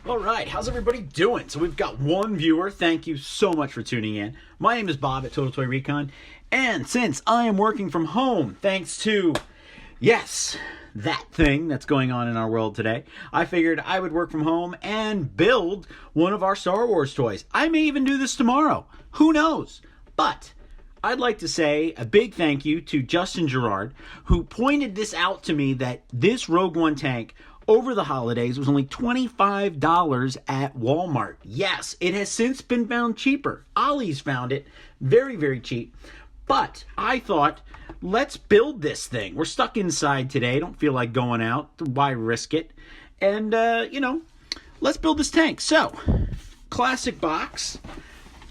All right, how's everybody doing? So we've got one viewer. Thank you so much for tuning in. My name is Bob at Total Toy Recon, and since I am working from home, thanks to, yes, that thing that's going on in our world today, I figured I would work from home and build one of our Star Wars toys. I may even do this tomorrow. Who knows? But I'd like to say a big thank you to Justin Gerard, who pointed this out to me, that this Rogue One tank over the holidays was only $25 at Walmart. Yes, it has since been found cheaper. Ollie's found it very, very cheap. But I thought, let's build this thing. We're stuck inside today. Don't feel like going out. Why risk it? And, let's build this tank. So, classic box.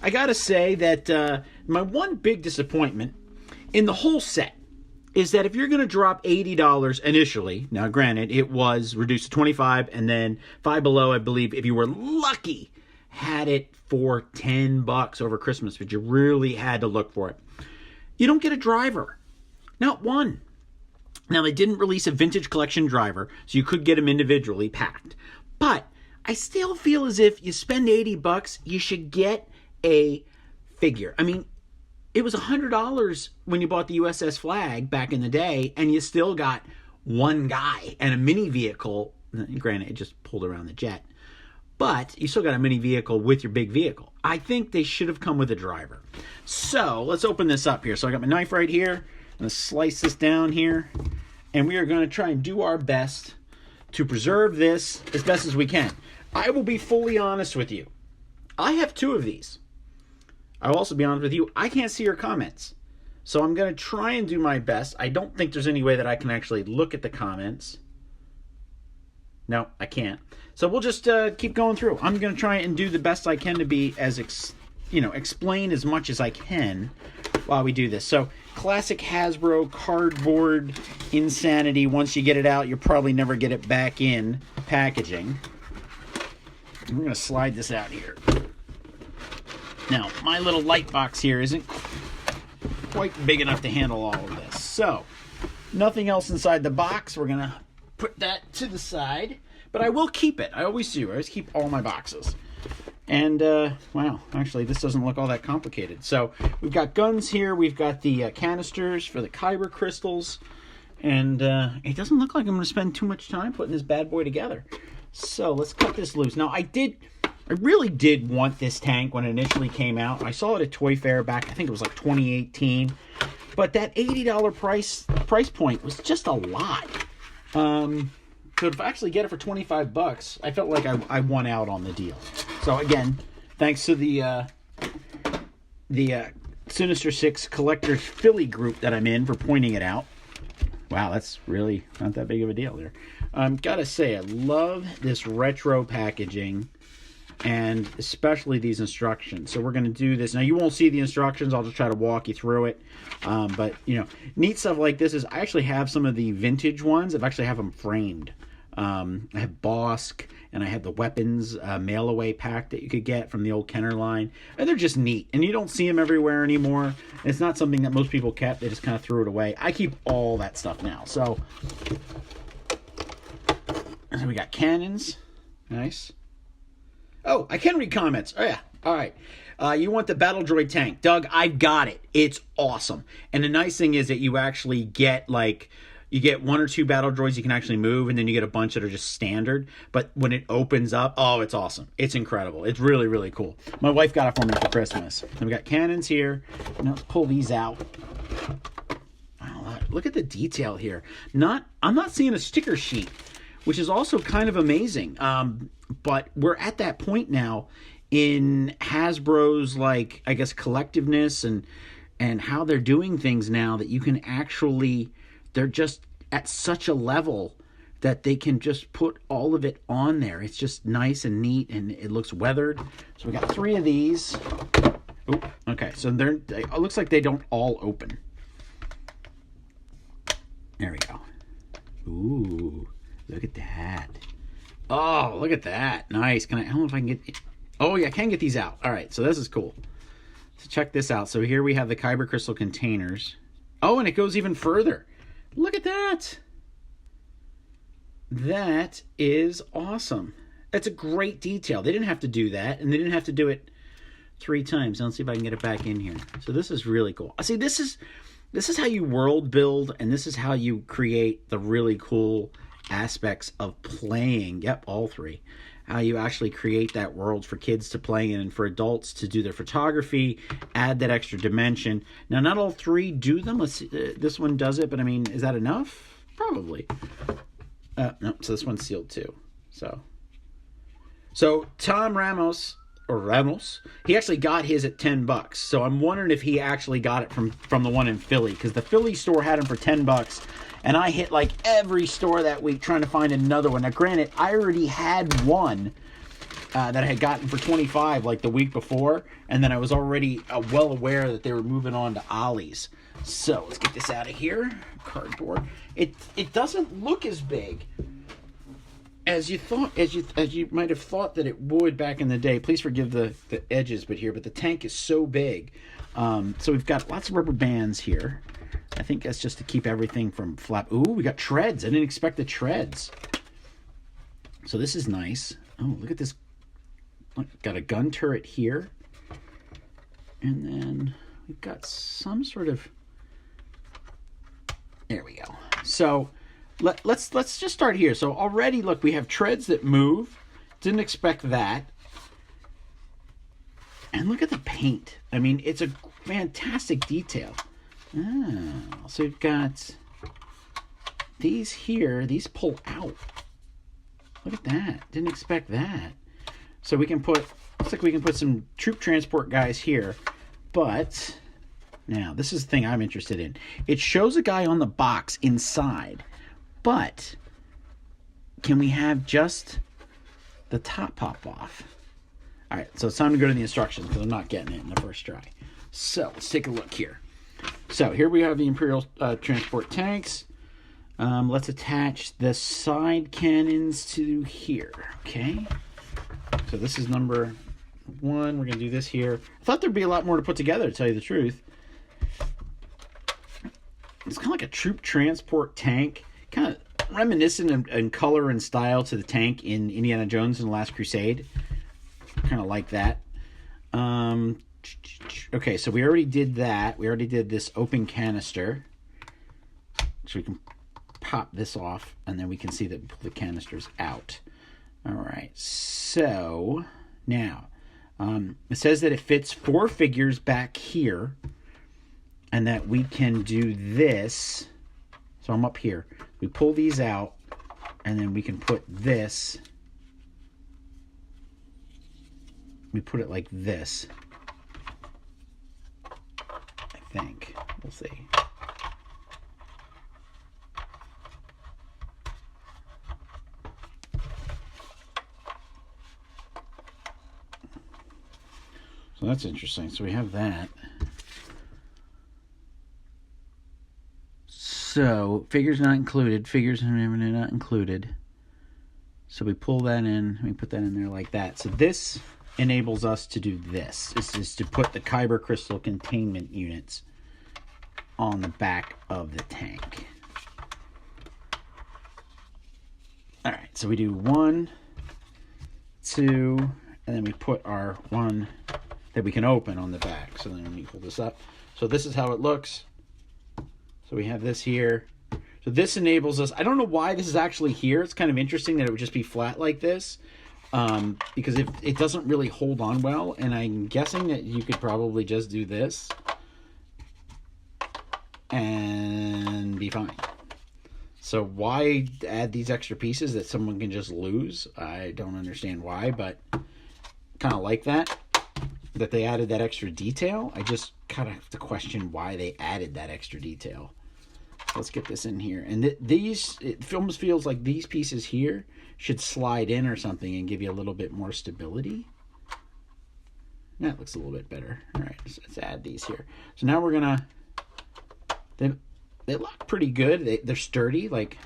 I gotta say that my one big disappointment in the whole set is that if you're going to drop $80 initially, now granted, it was reduced to $25, and then Five Below, I believe, if you were lucky, had it for $10 over Christmas, but you really had to look for it. You don't get a driver. Not one. Now, they didn't release a vintage collection driver, so you could get them individually packed. But I still feel as if you spend $80, you should get a figure. I mean, it was $100 when you bought the USS Flag back in the day, and you still got one guy and a mini vehicle. Granted, it just pulled around the jet, but you still got a mini vehicle with your big vehicle. I think they should have come with a driver. So let's open this up here. So I got my knife right here. I'm going to slice this down here, and we are going to try and do our best to preserve this as best as we can. I will be fully honest with you. I have two of these. I'll also be honest with you, I can't see your comments. So I'm going to try and do my best. I don't think there's any way that I can actually look at the comments. No, I can't. So we'll just keep going through. I'm going to try and do the best I can to be as, explain as much as I can while we do this. So, classic Hasbro cardboard insanity. Once you get it out, you'll probably never get it back in packaging. I'm going to slide this out here. Now, my little light box here isn't quite big enough to handle all of this. So, nothing else inside the box. We're going to put that to the side. But I will keep it. I always do. I always keep all my boxes. And, wow, actually, this doesn't look all that complicated. So, we've got guns here. We've got the canisters for the Kyber crystals. And it doesn't look like I'm going to spend too much time putting this bad boy together. So, let's cut this loose. Now, I really did want this tank when it initially came out. I saw it at Toy Fair back, I think it was like 2018. But that $80 price point was just a lot. So to actually get it for $25, I felt like I won out on the deal. So again, thanks to the Sinister Six Collectors Philly group that I'm in for pointing it out. Wow, that's really not that big of a deal there. Gotta say, I love this retro packaging, and especially these instructions. So we're going to do this. Now, you won't see the instructions. I'll just try to walk you through it. But, neat stuff like this is I actually have some of the vintage ones. I actually have them framed. I have Bosk, and I have the weapons mail-away pack that you could get from the old Kenner line. And they're just neat. And you don't see them everywhere anymore. It's not something that most people kept. They just kind of threw it away. I keep all that stuff now. So we got cannons. Nice. Oh, I can read comments. Oh, yeah. All right. You want the Battle Droid tank. Doug, I've got it. It's awesome. And the nice thing is that you actually get, you get one or two Battle Droids you can actually move, and then you get a bunch that are just standard. But when it opens up, oh, it's awesome. It's incredible. It's really, really cool. My wife got it for me for Christmas. And we got cannons here. Now let's pull these out. Oh, look at the detail here. I'm not seeing a sticker sheet, which is also kind of amazing. But we're at that point now in Hasbro's, I guess, collectiveness and how they're doing things now that you can actually, they're just at such a level that they can just put all of it on there. It's just nice and neat, and it looks weathered. So we got 3 of these. Oh, okay, so it looks like they don't all open. There we go. Ooh, look at that. Oh, look at that. Nice. I don't know if I can get... Oh, yeah, I can get these out. All right, so this is cool. So check this out. So here we have the Kyber crystal containers. Oh, and it goes even further. Look at that. That is awesome. That's a great detail. They didn't have to do that, and they didn't have to do it 3 times. Let's see if I can get it back in here. So this is really cool. See, this is how you world build, and this is how you create the really cool aspects of playing. Yep, all 3. How you actually create that world for kids to play in and for adults to do their photography, add that extra dimension. Now, not all 3 do them. Let's see, this one does it, but I mean, is that enough? Probably. No, so this one's sealed too. So Tom Ramos, he actually got his at $10. So I'm wondering if he actually got it from the one in Philly, because the Philly store had them for $10. And I hit like every store that week trying to find another one. Now, granted, I already had one that I had gotten for $25 like the week before. And then I was already well aware that they were moving on to Ollie's. So let's get this out of here. Cardboard. It doesn't look as big as you thought, as you might have thought that it would back in the day. Please forgive the edges, but the tank is so big. So we've got lots of rubber bands here. I think that's just to keep everything from flap. Ooh, we got treads. I didn't expect the treads. So this is nice. Oh, look at this. Look, got a gun turret here. And then we've got some sort of... There we go. So let's just start here. So already, look, we have treads that move. Didn't expect that. And look at the paint. I mean, it's a fantastic detail. So we've got these here. These pull out. Look at that. Didn't expect that. So we can put, looks like we can put some troop transport guys here. But now, this is the thing I'm interested in. It shows a guy on the box inside. But can we have just the top pop off? All right, so it's time to go to the instructions because I'm not getting it in the first try. So let's take a look here. So here we have the Imperial transport tanks. Let's attach the side cannons to here. Okay. So this is number 1. We're going to do this here. I thought there'd be a lot more to put together, to tell you the truth. It's kind of like a troop transport tank. Kind of reminiscent in color and style to the tank in Indiana Jones and the Last Crusade. Kind of like that. Okay, so we already did that. We already did this open canister. So we can pop this off, and then we can see that we pull the canisters out. All right, so now it says that it fits 4 figures back here, and that we can do this. So I'm up here. We pull these out, and then we can put this. We put it like this. I think. We'll see. So that's interesting. So we have that. So figures not included. Figures are not included. So we pull that in. We put that in there like that. So this enables us to do this. This is to put the Kyber crystal containment units on the back of the tank. All right, so we do 1, 2, and then we put our one that we can open on the back. So then let me pull this up. So this is how it looks. So we have this here. So this enables us. I don't know why this is actually here. It's kind of interesting that it would just be flat like this. Because it doesn't really hold on well, and I'm guessing that you could probably just do this and be fine. So why add these extra pieces that someone can just lose? I don't understand why, but kind of like that they added that extra detail. I just kind of have to question why they added that extra detail. Let's get this in here. And it almost feels like these pieces here should slide in or something and give you a little bit more stability. That looks a little bit better. All right, so let's add these here. So now we're gonna, they look pretty good. They're sturdy, like,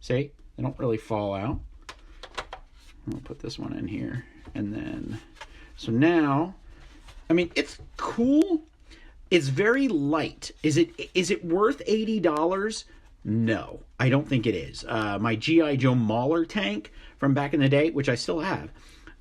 see, they don't really fall out. I'll put this one in here. And then, so now, I mean, it's cool. It's very light. Is it worth $80? No, I don't think it is. My G.I. Joe Mauler tank from back in the day, which I still have.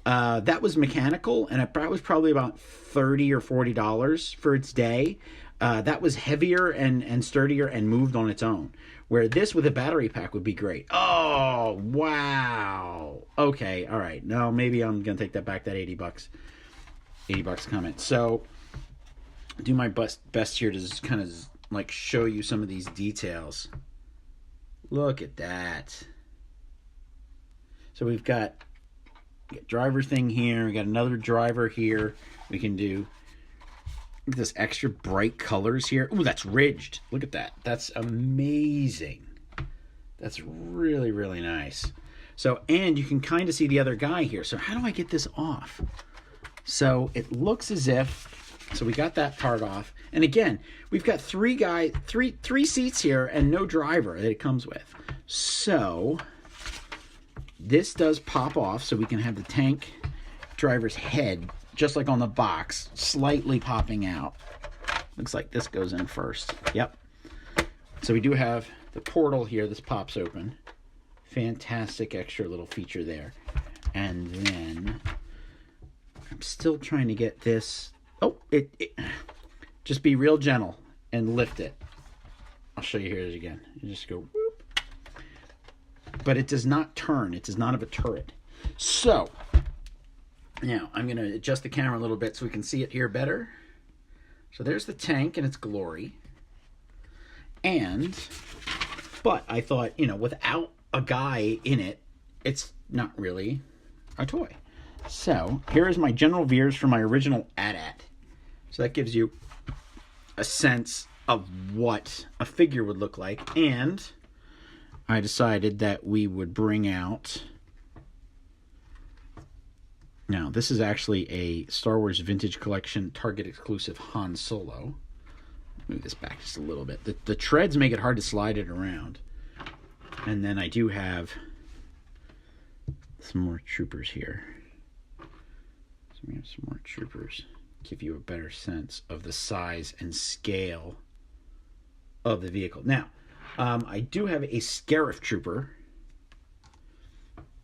That was mechanical, and it was probably about $30 or $40 for its day. That was heavier and sturdier and moved on its own. Where this with a battery pack would be great. Oh, wow. Okay, all right. No, maybe I'm going to take that back, that 80 bucks. 80 bucks comment. So, do my best here to just kind of like show you some of these details. Look at that. So we've got driver thing here. We got another driver here. We can do this extra bright colors here. Ooh, that's ridged. Look at that. That's amazing. That's really, really nice. So, and you can kind of see the other guy here. So how do I get this off? So it looks as if, so we got that part off. And again, we've got three seats here and no driver that it comes with. So this does pop off, so we can have the tank driver's head, just like on the box, slightly popping out. Looks like this goes in first. Yep. So we do have the portal here. This pops open. Fantastic extra little feature there. And then I'm still trying to get this. Oh, just be real gentle and lift it. I'll show you here again. You just go whoop. But it does not turn. It does not have a turret. So now I'm going to adjust the camera a little bit so we can see it here better. So there's the tank in its glory. But I thought, without a guy in it, it's not really a toy. So here is my general veers from my original AT-AT. So that gives you a sense of what a figure would look like. And I decided that we would bring out... Now, this is actually a Star Wars Vintage Collection Target exclusive Han Solo. Move this back just a little bit. The treads make it hard to slide it around. And then I do have some more troopers here. So we have some more troopers. Give you a better sense of the size and scale of the vehicle. Now, I do have a Scarif trooper.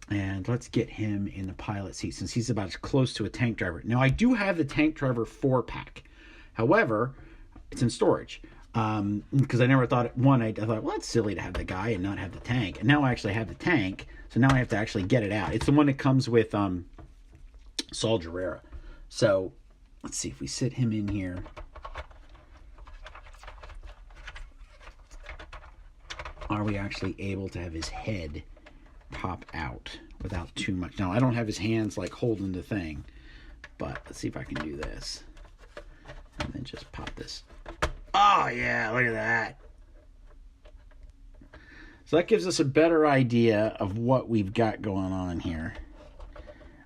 And let's get him in the pilot seat since he's about as close to a tank driver. Now, I do have the tank driver 4-pack. However, it's in storage. Because I never thought, I thought, well, it's silly to have the guy and not have the tank. And now I actually have the tank. So now I have to actually get it out. It's the one that comes with Saul Gerrera. So let's see if we sit him in here. Are we actually able to have his head pop out without too much? Now, I don't have his hands like holding the thing, but let's see if I can do this. And then just pop this. Oh, yeah, look at that. So that gives us a better idea of what we've got going on here.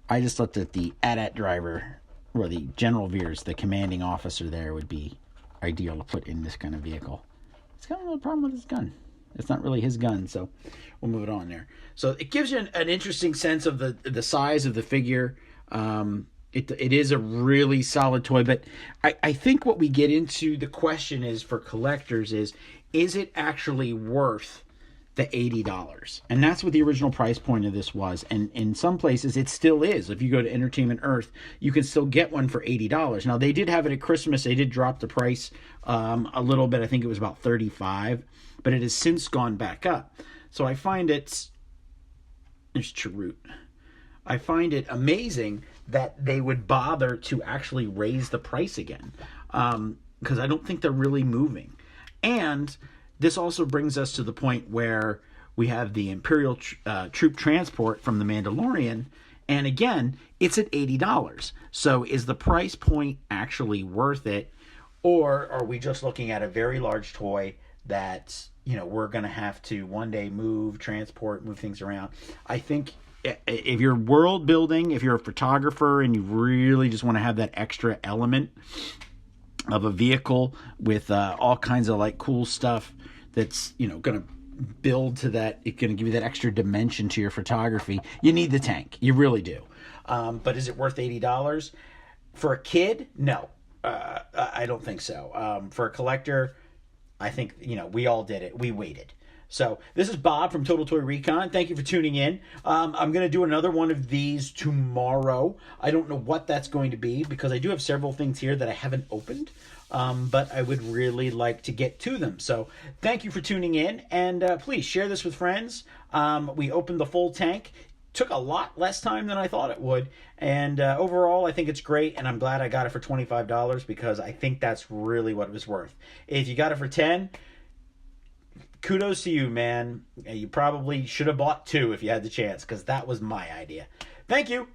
I just thought that the AT-AT driver, or the General Veers, the commanding officer there, would be ideal to put in this kind of vehicle. It's got a little problem with his gun. It's not really his gun, so we'll move it on there. So it gives you an interesting sense of the size of the figure. It is a really solid toy, but I think what we get into, the question is for collectors is it actually worth the $80? And that's what the original price point of this was. And in some places, it still is. If you go to Entertainment Earth, you can still get one for $80. Now, they did have it at Christmas. They did drop the price a little bit. I think it was about $35. But it has since gone back up. So I find there's Chirrut. I find it amazing that they would bother to actually raise the price again. Because I don't think they're really moving. And this also brings us to the point where we have the Imperial troop transport from The Mandalorian. And again, it's at $80. So is the price point actually worth it? Or are we just looking at a very large toy that, we're going to have to one day move things around? I think if you're world building, if you're a photographer and you really just want to have that extra element of a vehicle with all kinds of like cool stuff that's, going to build to that, it's going to give you that extra dimension to your photography, you need the tank. You really do. But is it worth $80? For a kid? No. I don't think so. For a collector, I think, we all did it. We waited. So this is Bob from Total Toy Recon. Thank you for tuning in. I'm going to do another one of these tomorrow. I don't know what that's going to be because I do have several things here that I haven't opened. But I would really like to get to them. So thank you for tuning in, and please share this with friends. We opened the full tank. Took a lot less time than I thought it would, and overall I think it's great, and I'm glad I got it for $25 because I think that's really what it was worth. If you got it for 10, kudos to you, man. You probably should have bought 2 if you had the chance, because that was my idea. Thank you.